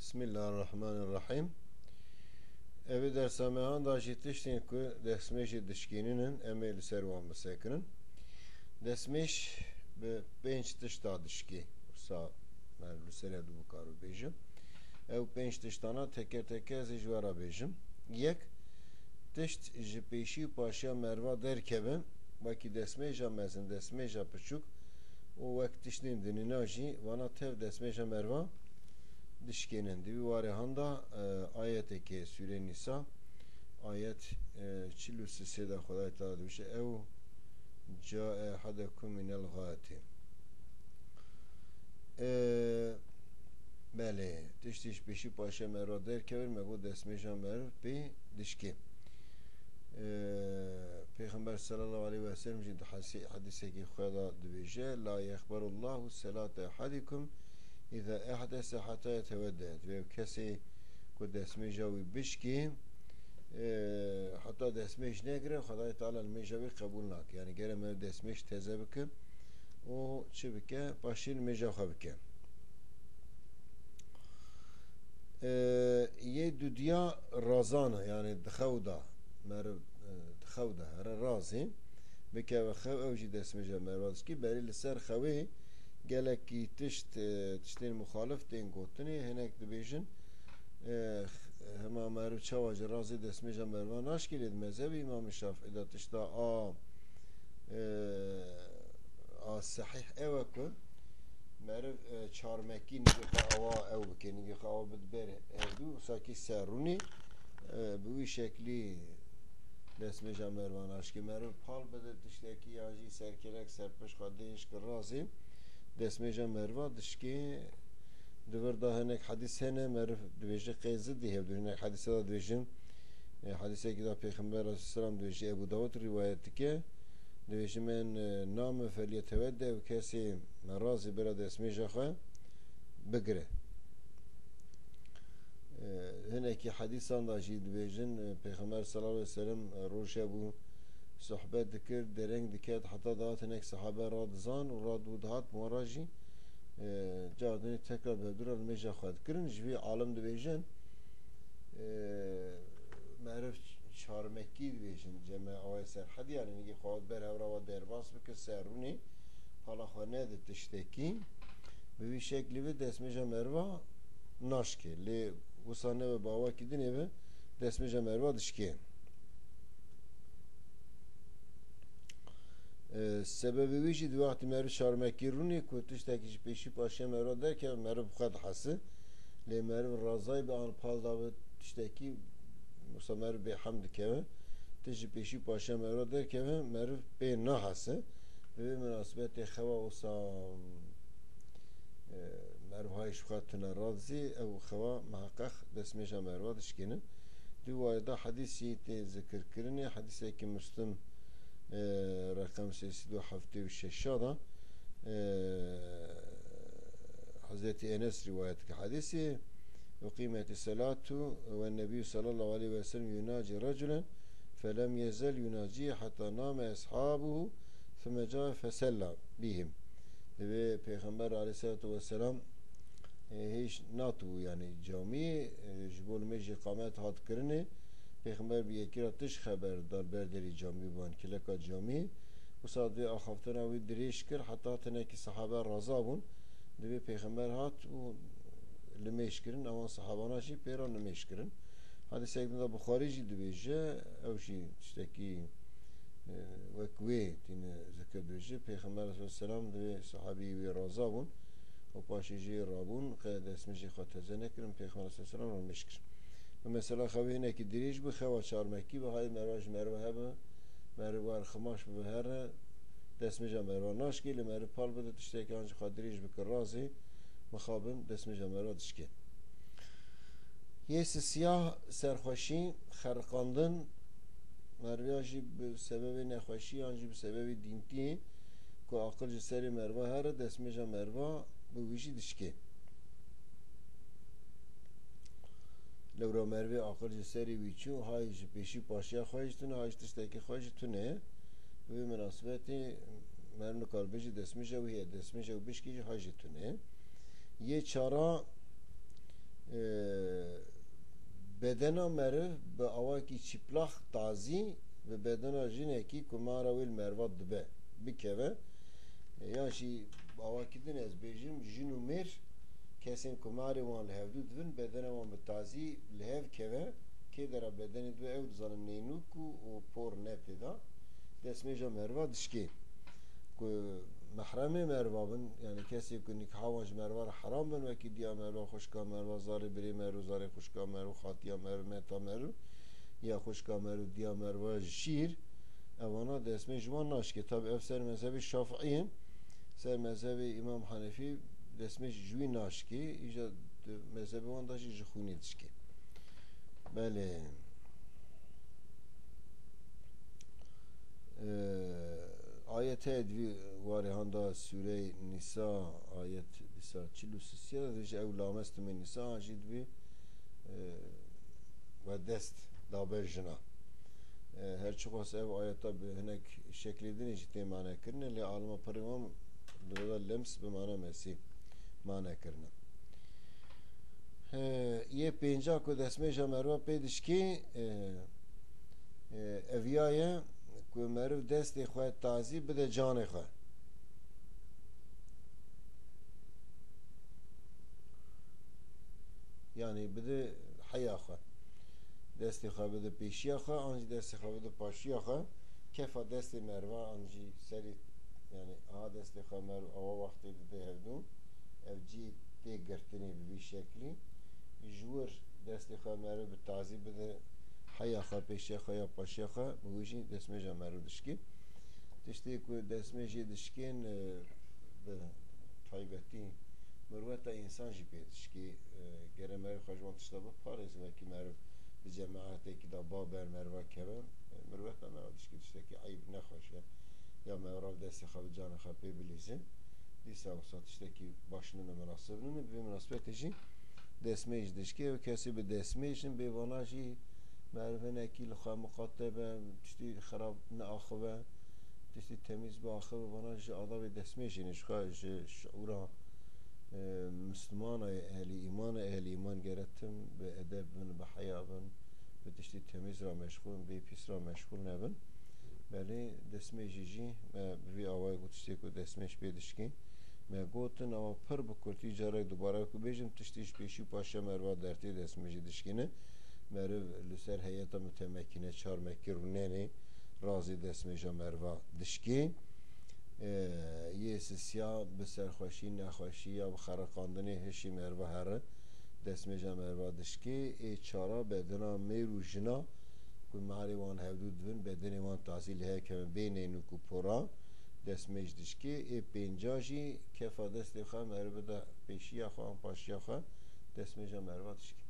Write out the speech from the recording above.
Bismillahirrahmanirrahim. Evi dersamehan da jitiştin ku desmeşi dişkininin emeli servan mesekinin. Desmeş be penç tişta dişki. Sa merlu seredu bu karu bejim. Ev penç tiştana teker teker zijvara bejim. Yek tişt jipeşi paşa merva derkebim. Baki desmeja mezin desmeja pıçuk. O vaktişnin dininaji vana tev desmeja merva dişkenin divi var handa ayeteki Süre Nisa ayet çilüsü seda Huday Teala diyor ev ca'e hadakum minel gati bele diştiş beşi paşa merva derken megu desmejan merv bi dişki Peygamber sallallahu aleyhi ve sellem hadise ki Huda diyor la yekberullahu salate hadikum İza ehdese hatta yeteveddet ve kesi ku desmejavi bişki hatta desmej negre Huday Teala mejavi kabul nak yani gereme desmej tezebike o çibike başil mejavhabike ye düdya razanı yani dxavda mer dxavda her razi beke ve xav evci desmeja mervaz ki beri ser xavi gelek ki tiştin muhalif den gotini henek dibêjin hema merv çavacı razı desmeja mervan aşkilid mezhebi İmam Şafii da tişta a sahih evaku merv çarmeki nige ava ev bike nige ava bidber evdu saki seruni bu şekli desmeja mervan aşkı merv pal bede tişteki yaji serkelek serpeş kadınş razı desmeja merva dişki döver da henek hadis hene merv dveje qeyzi diye dönek hadise da dvejin hadise ki da Peygamber Aleyhisselam dveje Ebu Davud rivayeti ki dveje men nam felyetevedde ve kesi merazi bera desmeja kha begre heneki hadisan da jid dvejin Peygamber sallallahu aleyhi ve sellem roşe bu sohbet dikir dereng diket hatta da tenek sahabe radzan ve radudhat muaraji cadeni tekrar bedur meja khad kirin jvi alim dvejen merif çarmekki dvejen cema avayser hadi yani ki khad ber evra ve derbas bike seruni hala khane de tişteki bir şekli ve desmeja merva naşke le usane ve bava kidin eve desmeja merva dişki sebebi vişi di vakti merv şarmeki runi kutuştaki peşi paşa merv derken merv bu hası le merv razay be an palda tişteki musa merv be hamd keve tişi peşi paşa merv derken merv be nahası ve münasebeti xava usa merv hay şuhatına razı ev xava muhakkak desmeja merv dişkinin divayda hadisi te zikir kirini hadise ki Müslüm rakam 376 Hazreti Enes rivayet ki hadisi وقيمت الصلاة والنبي صلى الله عليه وسلم يناجي رجلا فلم يزل يناجيه حتى نام أصحابه ثم جاء فسلى بهم ve Peygamber Aleyhisselatü Vesselam hiç natu yani cami jbol meji kamet hat kırını Peygamber bir yekiratış haber dar berderi cami ban kileka cami bu sadı ahaftana ve dirişkir hatta teneki sahabe razabun ve Peygamber hat o lemeşkirin ama sahabana şey peran lemeşkirin hadi seydinde Bukhari cildi beje evşi işteki ve kuvvet yine zikredildi Peygamber Aleyhisselam ve sahabi ve razabun o paşici rabun kad esmici khatezenekirin Peygamber Aleyhisselam lemeşkir mesela xavine ki dirij bu xava çarmeki ve hay mervaj merve hebe mervar xamaş bu her desmeja merva naşki le merv pal bede tişteki anca qadirij bi razi mukhabim desmeja merva dişki yes siyah serxoşi xarqandın merviyaji bi sebebi nexoşi anca bi sebebi dinti ko aqil seri merva her desmeja merva bu vişi dişki لورا مروی آخر جسری ویچو هایش پیشی پاشیا خواهش تونه هایش تشتکی خواهش تونه و مناسبتی مرن کاربیجی دسمیشه و هی دسمیشه و بیشکیجی هایش تونه یه چارا بدنا مرف به آواکی چپلاخ تازی و بدنا جنه کی کمارا ویل مروات دبه بکوه یاشی آواکی دن از بیجیم جنو مر کسین کماری وان لهودو دون بدنا وان به تازی لهو کوه که در بدنی دو او دزانم نینوکو و پور نتیدا دسمیجا مروات دشکی که محرم مروابن یعنی کسی که نکاحوانش مروار حرام بن وکی دیا مرو خوشکا مرو زاره بری مرو زاره خوشکا مرو خاطیا مرو متا مرو یا خوشکا مرو دیا مرو شیر اوانا دسمه جوان ناش کتاب اف سر مذهب شافعی سر مذهب امام حنفی دسمه جوی ناش کی ایجا مذهب وان داشت جخونی دشکی بله آیت ادوی واره هنده سوره نسا آیت بسا 43 دیجه او لامست من نسا آجید بی و دست دابر جنا هرچی خواست او آیتا به هنک شکلی دینی جتی معنی کرنه لی عالم پرمام دولا لمس به معنی مسیح معنی کرنه یه پینجا که دسمه جمعروا پیدش کی اویایه که مروف دستی خواهد تازی بده جان خواه یعنی بده حیا خواه دستی خواه بده پیشی خواه آنجی دستی خواه بده پاشی خواه کفا دستی مروه آنجی سری یعنی آها دستی خواه مروف آوا وقتی بده هفدون او جی تی گرتنی بی شکلی جور دستی خواه مروف به تازی بده حیا خواه پیشی خواه یا پاشی خواه بگوشی دسمه جا مروف دشکی تشتی که دسمه جی دشکین به طایبتی مروت انسان جی پیدش که گره مروف خواهجوان تشتا با پارز وکی مروف به جماعتی که دا بابر مروه کبن مروت مروفش که تشتا که عیب نخواشه یا مروف دستی خواه جان خواه پی بلیزه دیسا و ساتشتا که باشنون مناسب نونه به مناسبت جی دسمه جی دشکی و کسی به دسمه جی به واناشی مروه نکیل خواه مقاطبه تشتی خراب ناخوه تشتی تمیز با آخوه واناشی آداب دسمه جی نشخواه شعورا مسلمان اهل ایمان گرتم به ادب بن به حیا بن به تشتی تمیز را مشغول به پیس را مشغول نبن بله دسمه جیجی بی آوای گوتشتی که دسمهش بیدش کی ما گوتن آوا پر بکرتی جاره دوباره که بیجم تشتیش پیشی پاشا مروا درتی دسمه جیدش کی نه مرو لسر هیئتا متمکنه چار مکی روننی رازی دسمه جا مروا دشکی یه سیا به سرخوشی نخوشی یا خرقاندنی هشی مروا هره دسمه جا مروا دشکی ای چارا بدنا میرو جنا که معلی وان هودود ون بدنی وان تحصیل های که بین نوکو پورا دسمه دشکی ای پینجاجی کفا دستی خواه مروا بده پیشی خواه پاشی خواه دسمه جا مروا دشکی